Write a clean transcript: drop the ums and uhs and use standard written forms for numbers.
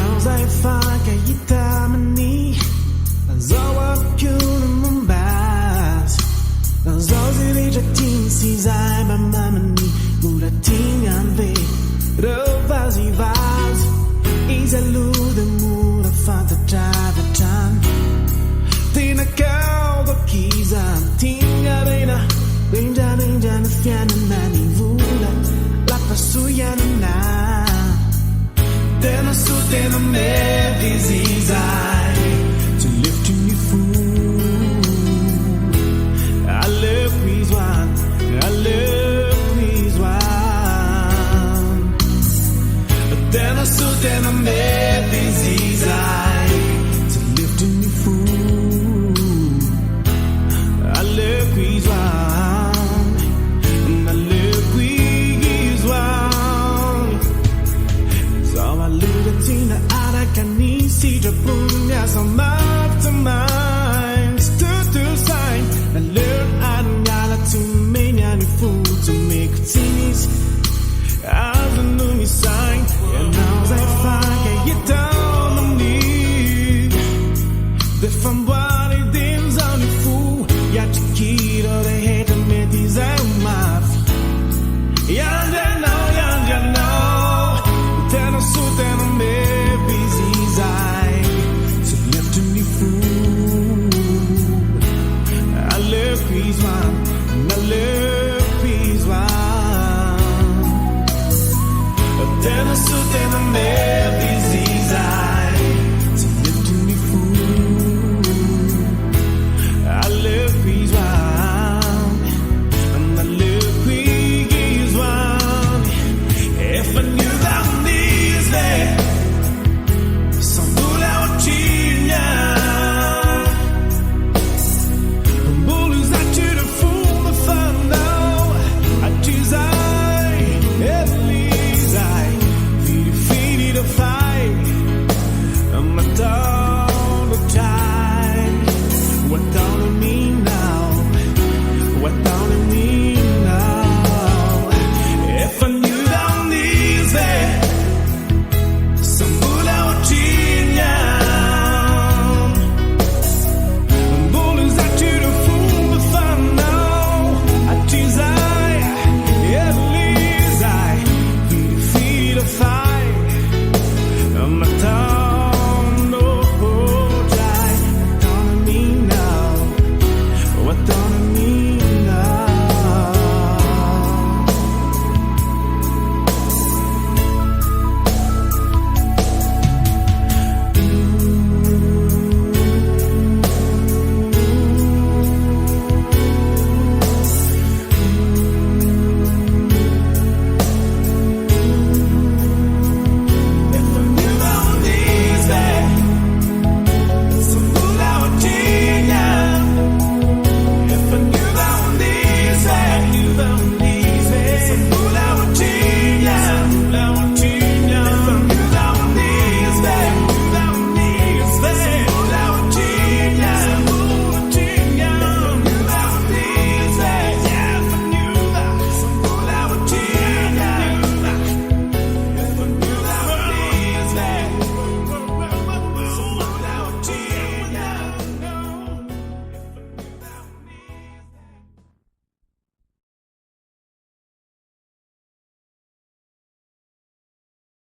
now I find a yitamani Zawa kuno mbas Zazi rija tin si zai mamani Mura tin anve Rovazi vaz Izalu de mura fanta trava chan Tina kau do kizan Tinga reina Ninja ninja na fiana nani vula La pasuyana na Tena su tena me visizai To lift me fool I love please one I love please one Tena su tena me visizai To lift me fool I love please one I love please one So I look Tina Arakani see the boom as a mastermind stood to sign and learn Adangala to many food to make things as a new sign and now I find a